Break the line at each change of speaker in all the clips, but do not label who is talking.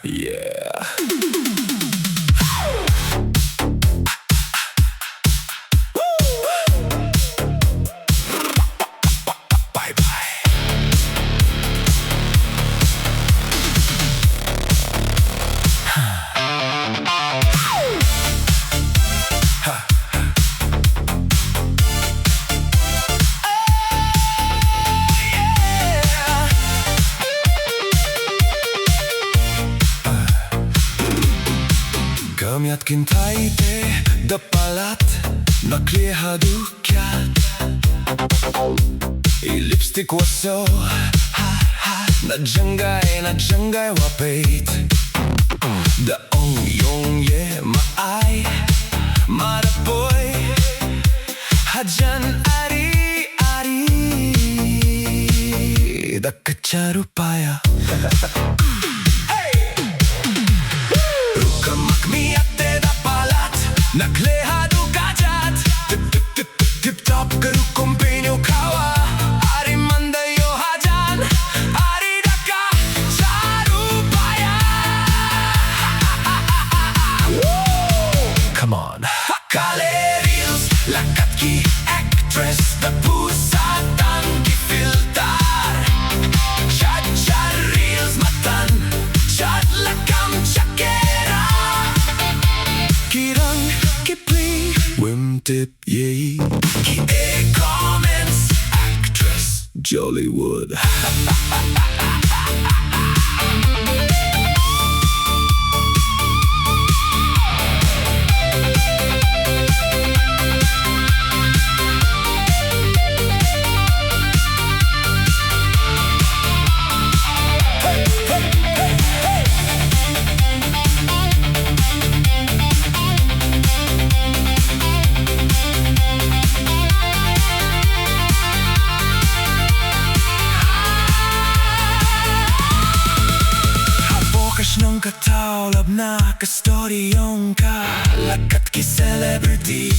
Yeah. Bye bye. Камятkin taite da palat naklejha dukjat I lipstick was so nadžangaj wapejt Da ong yong je maaj marapoj Hajan ari Da kacharupaya Nakleha dukađat Tip-top karu kompenju kawa Ari mandajo hađan Ari daka čarupaya Come on Kale reels Lakatki actress Da pusatan ki filtar Chad reels matan Chad lakam chakera Kirang Tip yay Ki comments actress Jollywood Nung katao lab na kastoriyong ka Lakat ki celebrity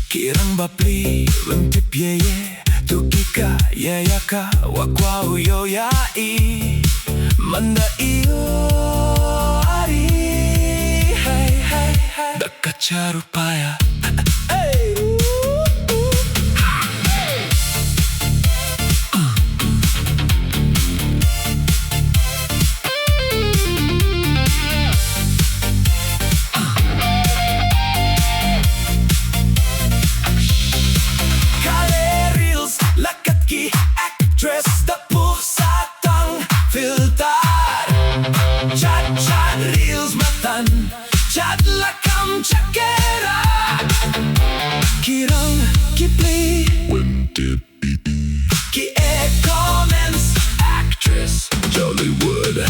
Kirang bapli Lung tip ye Tuki ka Yaya ka Wakwa uyo yai Manda iyo Ari Hey hey hey Da kacharupaya Actress da pusatang filtar Chad reels matan Chad lakam chakera Kirang kipli Ki comments actress Jollywood